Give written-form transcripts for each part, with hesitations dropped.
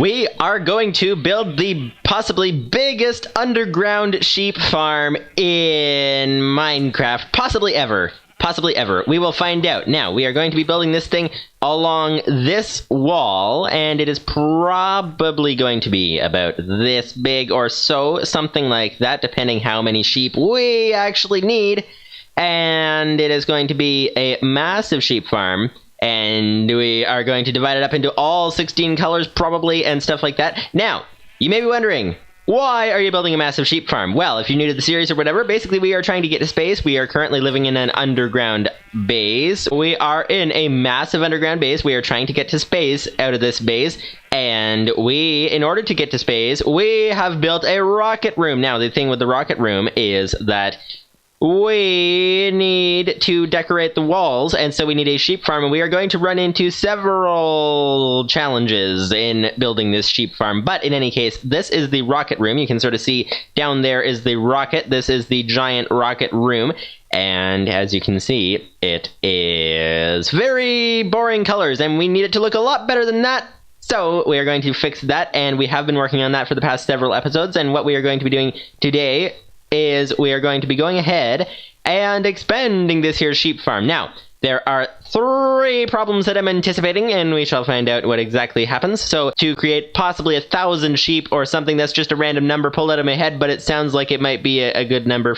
We are going to build the possibly biggest underground sheep farm in Minecraft, possibly ever. Possibly ever. We will find out. Now, we are going to be building this thing along this wall, and it is probably going to be about this big or so, something like that, depending how many sheep we actually need. And it is going to be a massive sheep farm. And we are going to divide it up into all 16 colors, probably, and stuff like that. Now, you may be wondering, why are you building a massive sheep farm? Well, if you're new to the series or whatever, basically we are trying to get to space. We are currently living in an underground base. We are in a massive underground base. We are trying to get to space out of this base. And we, in order to get to space, we have built a rocket room. Now, the thing with the rocket room is that we need to decorate the walls, and so we need a sheep farm, and we are going to run into several challenges in building this sheep farm. But in any case, this is the rocket room. You can sort of see down there is the rocket. This is the giant rocket room, and as you can see, it is very boring colors, and we need it to look a lot better than that. So we are going to fix that, and we have been working on that for the past several episodes, and what we are going to be doing today is we are going to be going ahead and expanding this here sheep farm. Now, there are 3 problems that I'm anticipating, and we shall find out what exactly happens. So, to create possibly 1,000 sheep or something, that's just a random number pulled out of my head, but it sounds like it might be a good number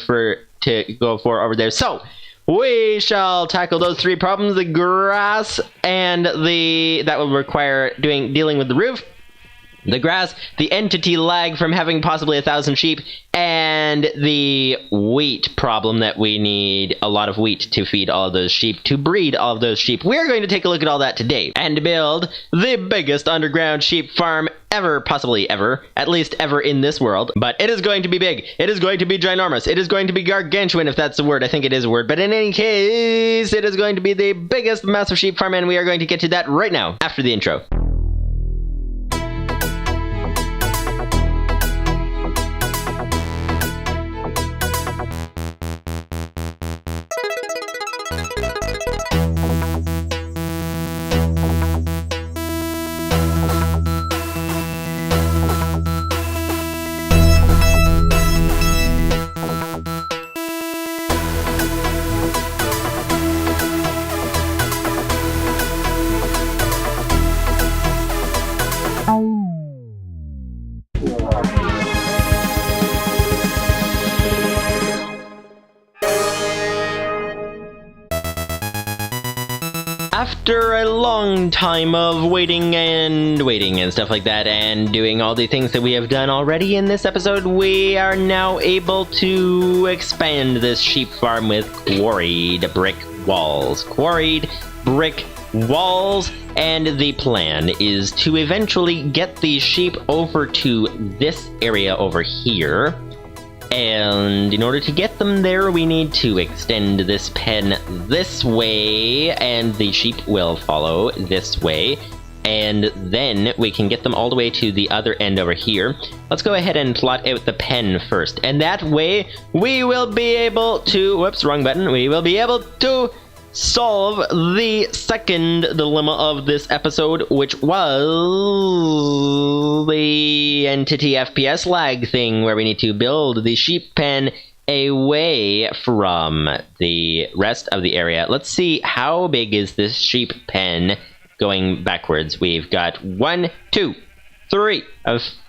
to go for over there. So, we shall tackle those 3 problems: the grass, and that will require dealing with the roof. The grass, the entity lag from having possibly 1,000 sheep, and the wheat problem that we need a lot of wheat to feed all of those sheep, to breed all of those sheep. We're going to take a look at all that today and build the biggest underground sheep farm ever, possibly ever, at least ever in this world. But it is going to be big. It is going to be ginormous. It is going to be gargantuan, if that's a word. I think it is a word. But in any case, it is going to be the biggest massive sheep farm, and we are going to get to that right now, after the intro. After a long time of waiting and stuff like that, and doing all the things that we have done already in this episode, we are now able to expand this sheep farm with quarried brick walls. Quarried brick walls, and the plan is to eventually get these sheep over to this area over here. And in order to get them there, we need to extend this pen this way, and the sheep will follow this way. And then we can get them all the way to the other end over here. Let's go ahead and plot out the pen first. And that way, we will be able to... Whoops, wrong button. We will be able to solve the second dilemma of this episode, which was the entity FPS lag thing, where we need to build the sheep pen away from the rest of the area. Let's see, how big is this sheep pen going backwards? We've got 1, 2, 3,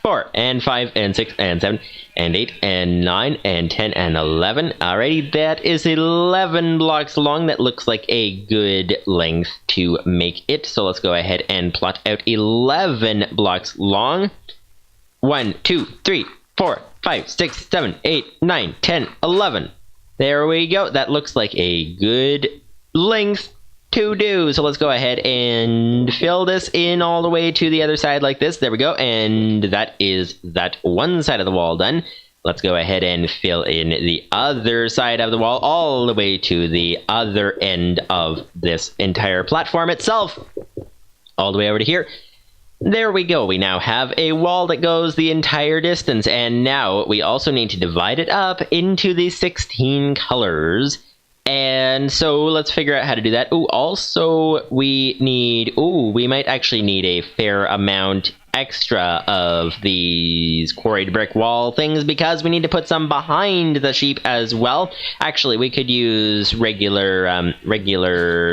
4, and 5, and 6, and 7, and 8, and 9, and 10, and 11. Alrighty, that is 11 blocks long. That looks like a good length to make it. So let's go ahead and plot out 11 blocks long. 1, 2, 3, 4, 5, 6, 7, 8, 9, 10, 11. There we go. That looks like a good length to do. So let's go ahead and fill this in all the way to the other side like this. There we go. And that is that one side of the wall done. Let's go ahead and fill in the other side of the wall all the way to the other end of this entire platform itself. All the way over to here. There we go. We now have a wall that goes the entire distance. And now we also need to divide it up into the 16 colors. And so let's figure out how to do that. Oh, also we might actually need a fair amount extra of these quarried brick wall things because we need to put some behind the sheep as well. Actually, we could use regular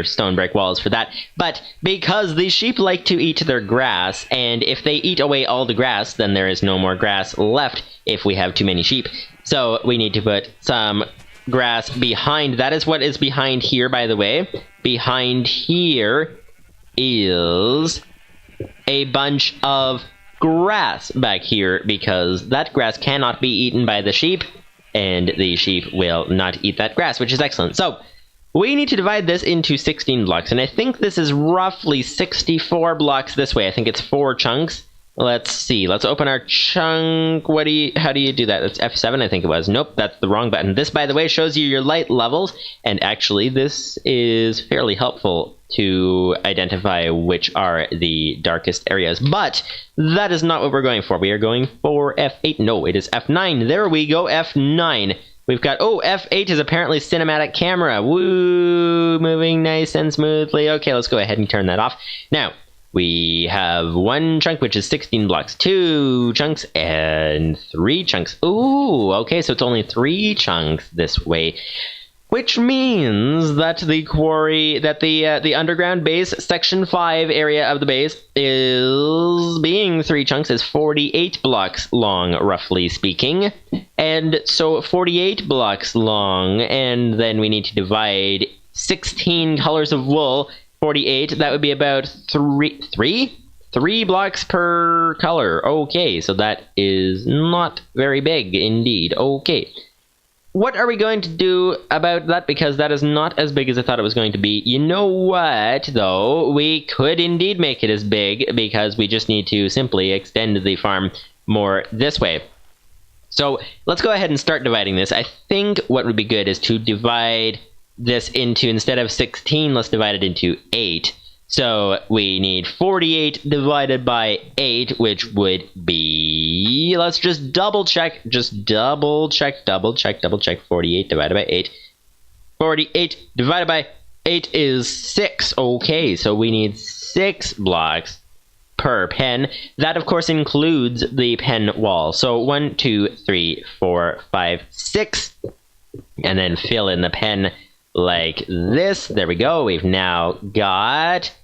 stone brick walls for that, but because the sheep like to eat their grass, and if they eat away all the grass, then there is no more grass left if we have too many sheep. So we need to put some grass behind. That is what is behind here, by the way. Behind here is a bunch of grass back here because that grass cannot be eaten by the sheep, and the sheep will not eat that grass, which is excellent. So we need to divide this into 16 blocks, and I think this is roughly 64 blocks this way. I think it's 4 chunks. Let's see. Let's open our chunk. How do you do that? That's F7, I think it was. Nope, that's the wrong button. This, by the way, shows you your light levels, and actually this is fairly helpful to identify which are the darkest areas. But that is not what we're going for. We are going for F8. No, it is F9. There we go, F9. We've got, oh, F8 is apparently cinematic camera. Woo, moving nice and smoothly. Okay, let's go ahead and turn that off. Now, we have 1 chunk, which is 16 blocks, 2 chunks, and 3 chunks. Ooh, okay, so it's only 3 chunks this way, which means that the underground base, section 5 area of the base, is being 3 chunks, is 48 blocks long, roughly speaking. And so 48 blocks long, and then we need to divide 16 colors of wool. 48, that would be about 3 blocks per color. Okay, so that is not very big indeed. Okay. What are we going to do about that? Because that is not as big as I thought it was going to be. You know what, though? We could indeed make it as big because we just need to simply extend the farm more this way. So let's go ahead and start dividing this. I think what would be good is to divide this into, instead of 16, let's divide it into 8. So we need 48 divided by 8, which would be, let's just double check 48 divided by 8. 48 divided by 8 is 6. Okay, so we need 6 blocks per pen. That, of course, includes the pen wall. So 1, 2, 3, 4, 5, 6, and then fill in the pen like this. There we go. We've now got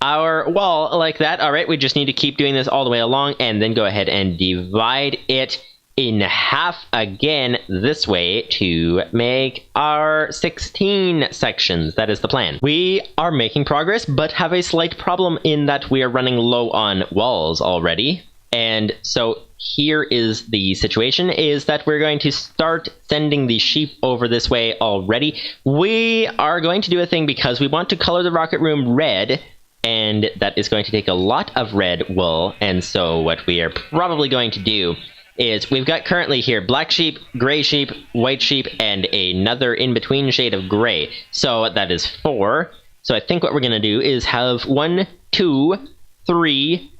our wall like that. All right, we just need to keep doing this all the way along and then go ahead and divide it in half again this way to make our 16 sections. That is the plan. We are making progress, but have a slight problem in that we are running low on walls already. And so here is the situation, is that we're going to start sending the sheep over this way already. We are going to do a thing because we want to color the rocket room red, and that is going to take a lot of red wool. And so what we are probably going to do is, we've got currently here black sheep, gray sheep, white sheep, and another in-between shade of gray. So that is 4. So I think what we're going to do is have 1, 2, 3,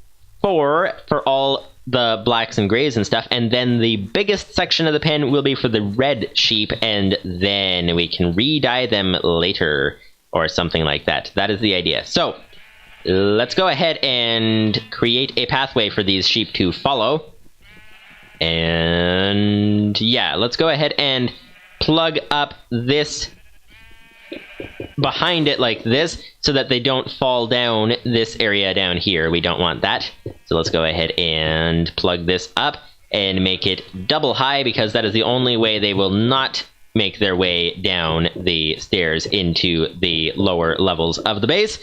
4 for all the blacks and grays and stuff, and then the biggest section of the pen will be for the red sheep, and then we can re-dye them later or something like that. That is the idea. So let's go ahead and create a pathway for these sheep to follow. And yeah, let's go ahead and plug up this behind it like this so that they don't fall down this area down here. We don't want that. So let's go ahead and plug this up and make it double high, because that is the only way they will not make their way down the stairs into the lower levels of the base.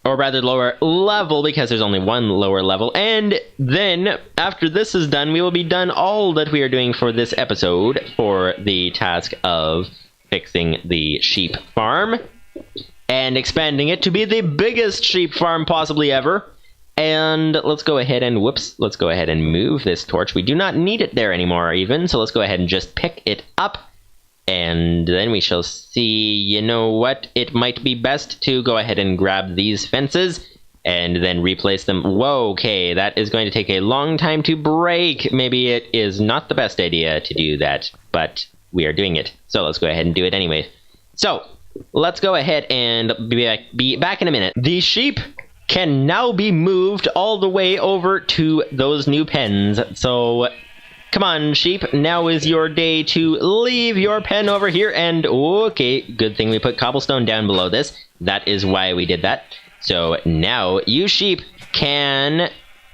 Or rather, lower level, because there's only one lower level. And then, after this is done, we will be done all that we are doing for this episode for the task of fixing the sheep farm and expanding it to be the biggest sheep farm possibly ever. And let's go ahead and, let's go ahead and move this torch. We do not need it there anymore even, so let's go ahead and just pick it up. And then we shall see, you know what, it might be best to go ahead and grab these fences and then replace them. Whoa, okay, that is going to take a long time to break. Maybe it is not the best idea to do that, but we are doing it. So let's go ahead and do it anyway. So let's go ahead and be back in a minute. The sheep can now be moved all the way over to those new pens. So come on, sheep, now is your day to leave your pen over here. And okay, good thing we put cobblestone down below this. That is why we did that. So now you sheep can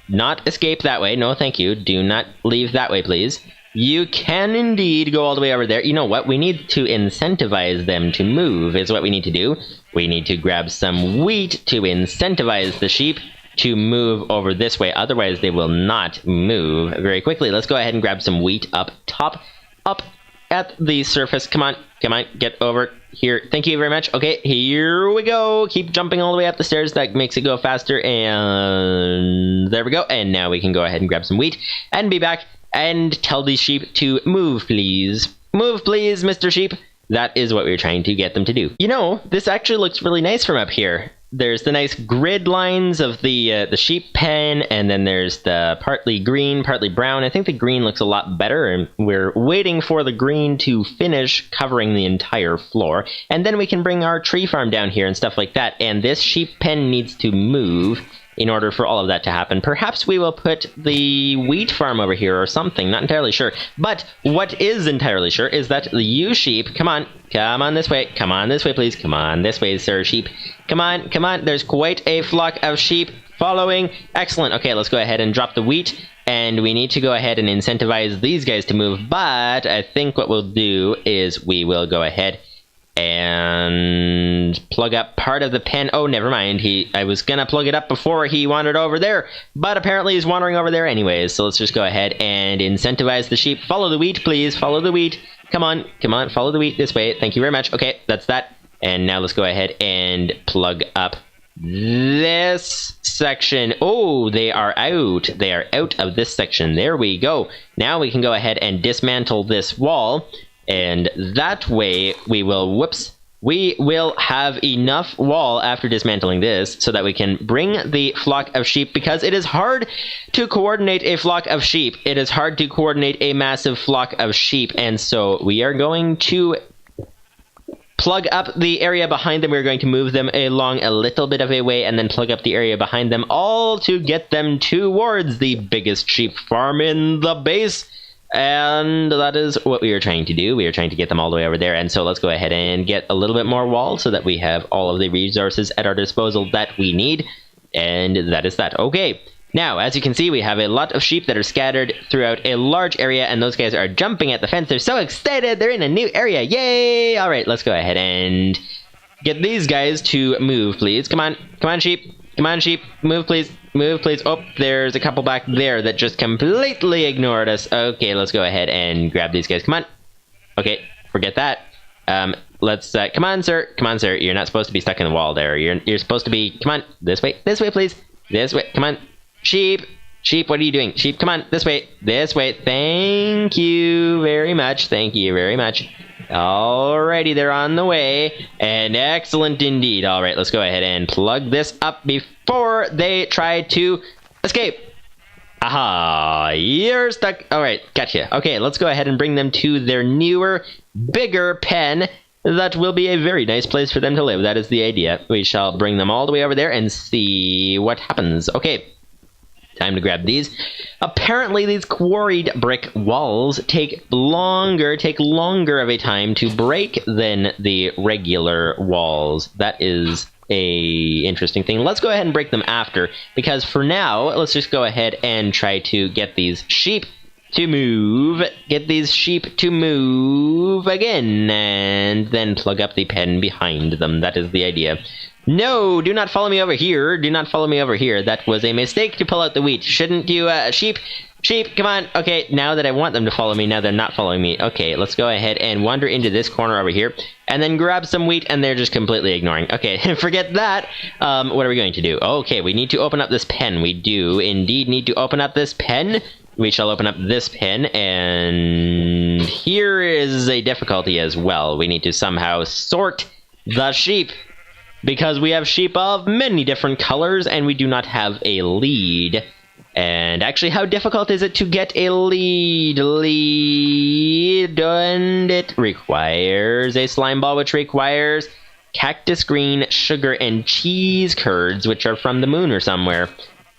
not escape that way. No, thank you. Do not leave that way, please. You can indeed go all the way over there. You know what? We need to incentivize them to move is what we need to do. We need to grab some wheat to incentivize the sheep to move over this way. Otherwise, they will not move very quickly. Let's go ahead and grab some wheat up top, up at the surface. Come on, come on, get over here. Thank you very much. Okay, here we go. Keep jumping all the way up the stairs. That makes it go faster. And there we go. And now we can go ahead and grab some wheat and be back and tell these sheep to move, please. Move, please, Mr. Sheep. That is what we were trying to get them to do. You know, this actually looks really nice from up here. There's the nice grid lines of the sheep pen, and then there's the partly green, partly brown. I think the green looks a lot better, and we're waiting for the green to finish covering the entire floor. And then we can bring our tree farm down here and stuff like that. And this sheep pen needs to move in order for all of that to happen. Perhaps we will put the wheat farm over here or something, not entirely sure. But what is entirely sure is that the you sheep, come on this way, please, come on this way, sir sheep. Come on, there's quite a flock of sheep following. Excellent, okay, let's go ahead and drop the wheat, and we need to go ahead and incentivize these guys to move, but I think what we'll do is we will go ahead and plug up part of the pen. Oh, never mind. I was gonna plug it up before he wandered over there, but apparently he's wandering over there anyways. So let's just go ahead and incentivize the sheep. Follow the wheat, please. Follow the wheat. Come on, follow the wheat this way. Thank you very much. Okay, that's that. And now let's go ahead and plug up this section. Oh, they are out. They are out of this section. There we go. Now we can go ahead and dismantle this wall. And that way we will have enough wall after dismantling this so that we can bring the flock of sheep, because it is hard to coordinate a flock of sheep. It is hard to coordinate a massive flock of sheep, and so we are going to plug up the area behind them. We're going to move them along a little bit of a way and then plug up the area behind them, all to get them towards the biggest sheep farm in the base. And that is what we are trying to do. We are trying to get them all the way over there. And so let's go ahead and get a little bit more wall so that we have all of the resources at our disposal that we need. And that is that. Okay. Now, as you can see, we have a lot of sheep that are scattered throughout a large area, and those guys are jumping at the fence. They're so excited. They're in a new area. Yay! All right, let's go ahead and get these guys to move, please. Come on, sheep. Come on, sheep. Move, please. Move, please. Oh, there's a couple back there that just completely ignored us. Okay, let's go ahead and grab these guys. Come on. Okay, forget that. Let's, come on, sir. Come on, sir. You're not supposed to be stuck in the wall there. You're supposed to be, come on, this way, please. This way, come on. Sheep, what are you doing? Sheep, come on, this way. Thank you very much. Alrighty, they're on the way, and excellent indeed. Alright, let's go ahead and plug this up before they try to escape. Aha, you're stuck. Alright, gotcha. Okay, let's go ahead and bring them to their newer, bigger pen. That will be a very nice place for them to live. That is the idea. We shall bring them all the way over there and see what happens. Okay. Time to grab these. Apparently, these quarried brick walls take longer of a time to break than the regular walls. That is a interesting thing. Let's go ahead and break them after, because for now, let's just go ahead and try to get these sheep to move. Get these sheep to move again, and then plug up the pen behind them. That is the idea. No, do not follow me over here. That was a mistake to pull out the wheat. Shouldn't you, sheep, come on. Okay, now that I want them to follow me, now they're not following me. Okay, let's go ahead and wander into this corner over here, and then grab some wheat, and they're just completely ignoring. Okay, forget that. What are we going to do? Okay, we need to open up this pen. We do indeed need to open up this pen. We shall open up this pen, and here is a difficulty as well. We need to somehow sort the sheep, because we have sheep of many different colors, and we do not have a lead. And actually, how difficult is it to get a lead? And it requires a slime ball, which requires cactus green, sugar, and cheese curds, which are from the moon or somewhere,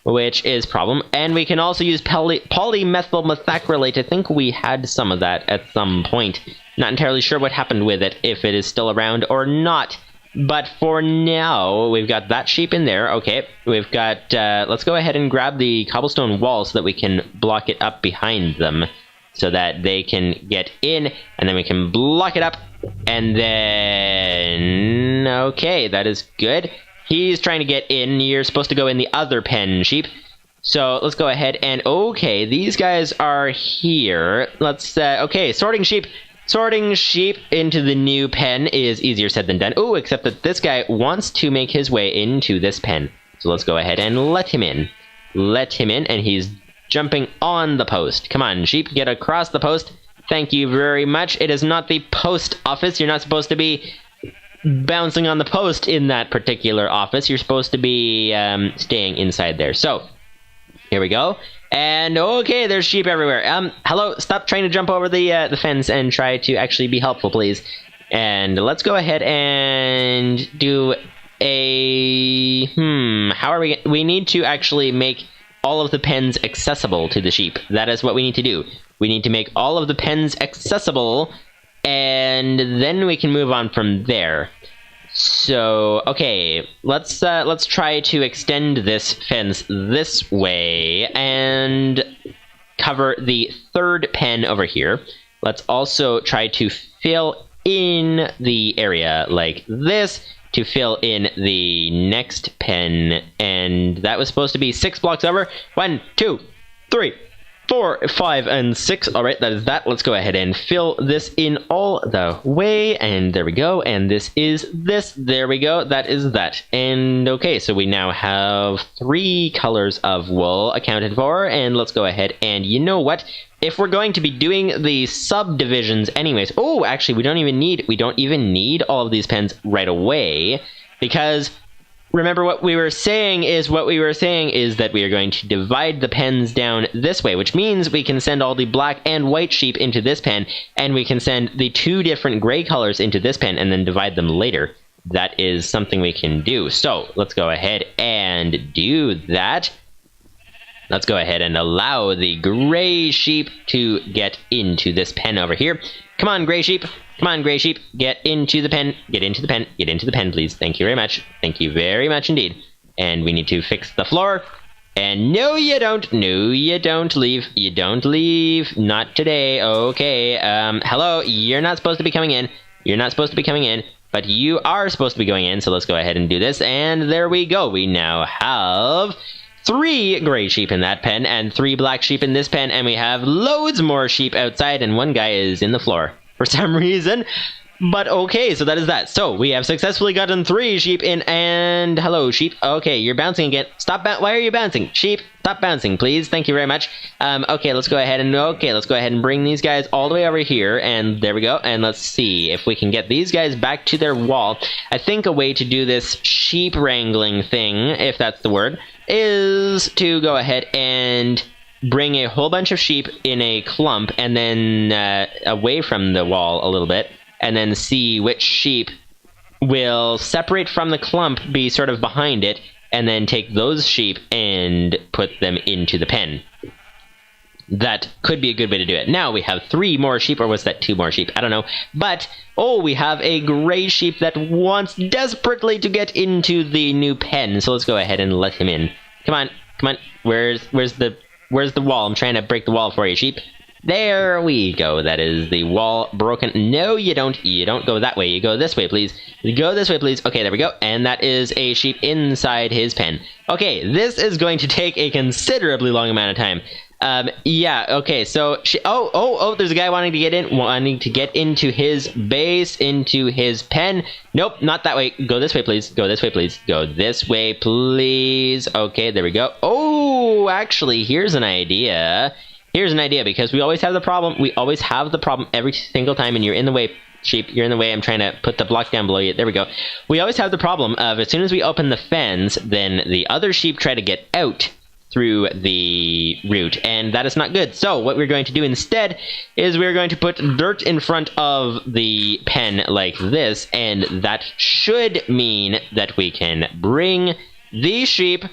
which is a problem. And we can also use polymethyl methacrylate. I think we had some of that at some point. Not entirely sure what happened with it, if it is still around or not. But for now, we've got that sheep in there. Okay, we've got... let's go ahead and grab the cobblestone wall so that we can block it up behind them, so that they can get in, and then we can block it up, and then... Okay, that is good. He's trying to get in. You're supposed to go in the other pen, sheep. So let's go ahead and... Okay, these guys are here. Let's... okay, sorting sheep. Sorting sheep into the new pen is easier said than done. Oh, except that this guy wants to make his way into this pen. So let's go ahead and let him in. Let him in, and he's jumping on the post. Come on, sheep, get across the post. Thank you very much. It is not the post office. You're not supposed to be bouncing on the post in that particular office. You're supposed to be staying inside there. So, here we go. And okay, there's sheep everywhere. Hello, stop trying to jump over the fence and try to actually be helpful, please. And let's go ahead and do a... how are we... We need to actually make all of the pens accessible to the sheep. That is what we need to do. We need to make all of the pens accessible, and then we can move on from there. So, okay, let's try to extend this fence this way and cover the third pen over here. Let's also try to fill in the area like this to fill in the next pen, and that was supposed to be 6 blocks over. 1, 2, 3, 4, 5, and 6. All right, that is that. Let's go ahead and fill this in all the way, and there we go. And this is this. There we go. That is that. And okay, so we now have 3 colors of wool accounted for, and let's go ahead and, you know what? If we're going to be doing the subdivisions anyways... Oh, actually, we don't even need all of these pens right away, because... Remember, what we were saying is that we are going to divide the pens down this way, which means we can send all the black and white sheep into this pen, and we can send the 2 different gray colors into this pen, and then divide them later. That is something we can do. So, let's go ahead and do that. Let's go ahead and allow the gray sheep to get into this pen over here. Come on, gray sheep. Come on, gray sheep. Get into the pen. Get into the pen. Get into the pen, please. Thank you very much. Thank you very much indeed. And we need to fix the floor. And no, you don't. No, you don't leave. You don't leave. Not today. Okay. Hello. You're not supposed to be coming in. You're not supposed to be coming in. But you are supposed to be going in. So let's go ahead and do this. And there we go. We now have 3 gray sheep in that pen and 3 black sheep in this pen. And we have loads more sheep outside. And 1 guy is in the floor for some reason. But okay, so that is that. So we have successfully gotten 3 sheep in, and hello, sheep. Okay, you're bouncing again. Stop. Why are you bouncing? Sheep, stop bouncing, please. Thank you very much. Okay, let's go ahead and bring these guys all the way over here, and there we go. And let's see if we can get these guys back to their wall. I think a way to do this sheep wrangling thing, if that's the word, is to go ahead and bring a whole bunch of sheep in a clump, and then away from the wall a little bit, and then see which sheep will separate from the clump, be sort of behind it, and then take those sheep and put them into the pen. That could be a good way to do it. Now we have 3 more sheep, or was that 2 more sheep? I don't know. But, oh, we have a gray sheep that wants desperately to get into the new pen, so let's go ahead and let him in. Come on, come on. Where's the wall? I'm trying to break the wall for you, sheep. There we go. That is the wall broken. No, you don't. You don't go that way. You go this way, please. You go this way, please. Okay, there we go. And that is a sheep inside his pen. Okay, this is going to take a considerably long amount of time. Yeah, okay, so... there's a guy wanting to get into his base, into his pen. Nope, not that way. Go this way, please. Go this way, please. Go this way, please. Okay, there we go. Oh, actually, here's an idea. Here's an idea, because we always have the problem. We always have the problem every single time, and you're in the way, sheep. You're in the way. I'm trying to put the block down below you. There we go. We always have the problem of, as soon as we open the fence, then the other sheep try to get out, through the route, and that is not good. So what we're going to do instead is we're going to put dirt in front of the pen like this, and that should mean that we can bring the sheep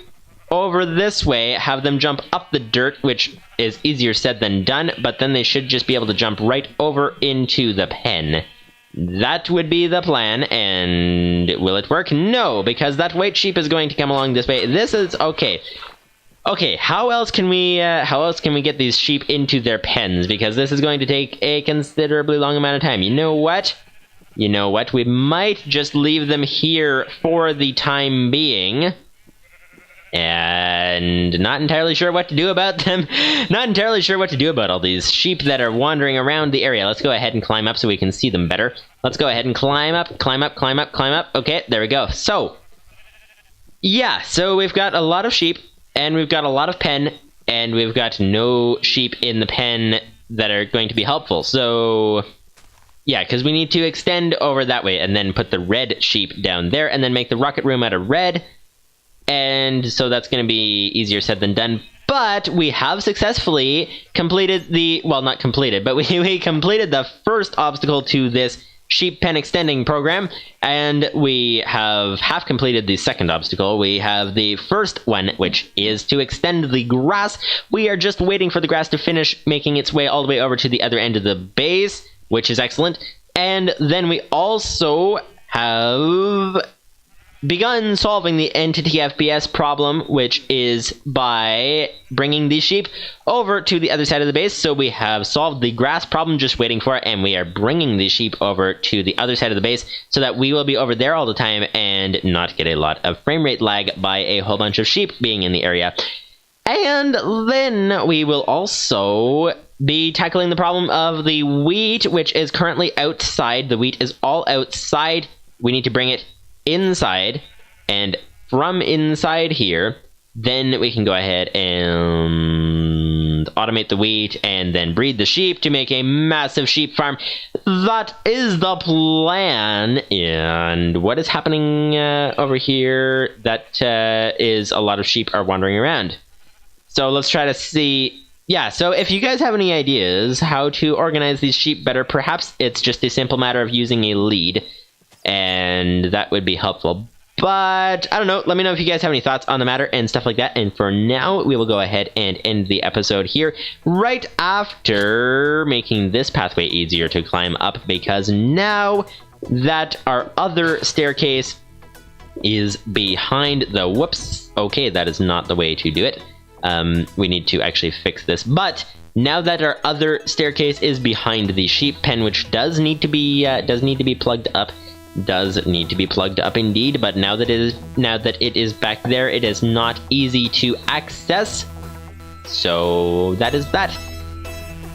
over this way, have them jump up the dirt, which is easier said than done, but then they should just be able to jump right over into the pen. That would be the plan, and will it work? No, because that white sheep is going to come along this way. This is okay. Okay, how else can we get these sheep into their pens? Because this is going to take a considerably long amount of time. You know what? We might just leave them here for the time being. And not entirely sure what to do about them. Not entirely sure what to do about all these sheep that are wandering around the area. Let's go ahead and climb up so we can see them better. Let's go ahead and climb up. Okay, there we go. So, yeah, so we've got a lot of sheep, and we've got a lot of pen, and we've got no sheep in the pen that are going to be helpful. So, yeah, because we need to extend over that way, and then put the red sheep down there, and then make the rocket room out of red. And so that's going to be easier said than done. But we have successfully completed the... Well, not completed, but we completed the first obstacle to this sheep pen extending program. And we have half completed the second obstacle. We have the first one, which is to extend the grass. We are just waiting for the grass to finish making its way all the way over to the other end of the base, which is excellent. And then we also have begun solving the Entity-FPS problem, which is by bringing these sheep over to the other side of the base. So we have solved the grass problem, just waiting for it, and we are bringing these sheep over to the other side of the base so that we will be over there all the time and not get a lot of frame rate lag by a whole bunch of sheep being in the area. And then we will also be tackling the problem of the wheat, which is currently outside. The wheat is all outside. We need to bring it inside, and from inside here, then we can go ahead and automate the wheat and then breed the sheep to make a massive sheep farm. That is the plan. And what is happening over here? That is a lot of sheep are wandering around. So let's try to see. Yeah, so if you guys have any ideas how to organize these sheep better, perhaps it's just a simple matter of using a lead, and that would be helpful. But I don't know, let me know if you guys have any thoughts on the matter and stuff like that. And for now, we will go ahead and end the episode here right after making this pathway easier to climb up, because now that our other staircase is behind the... Whoops. Okay, that is not the way to do it. We need to actually fix this. But now that our other staircase is behind the sheep pen, which does need to be plugged up, indeed, but now that it is back there, it is not easy to access. So that is that.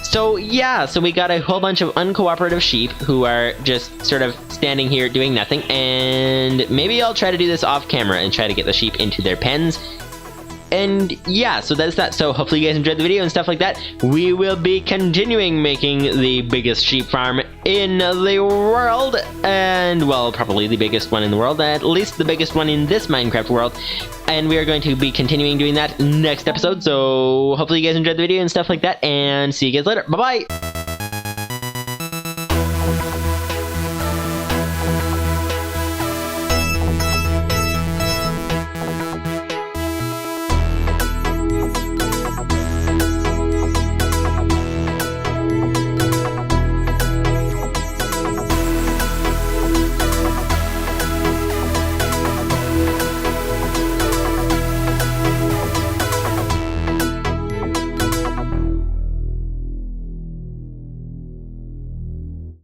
So yeah, so we got a whole bunch of uncooperative sheep who are just sort of standing here doing nothing, and maybe I'll try to do this off camera and try to get the sheep into their pens. And yeah, so that's that. So hopefully you guys enjoyed the video and stuff like that. We will be continuing making the biggest sheep farm in the world. And, well, probably the biggest one in the world. At least the biggest one in this Minecraft world. And we are going to be continuing doing that next episode. So hopefully you guys enjoyed the video and stuff like that. And see you guys later. Bye-bye!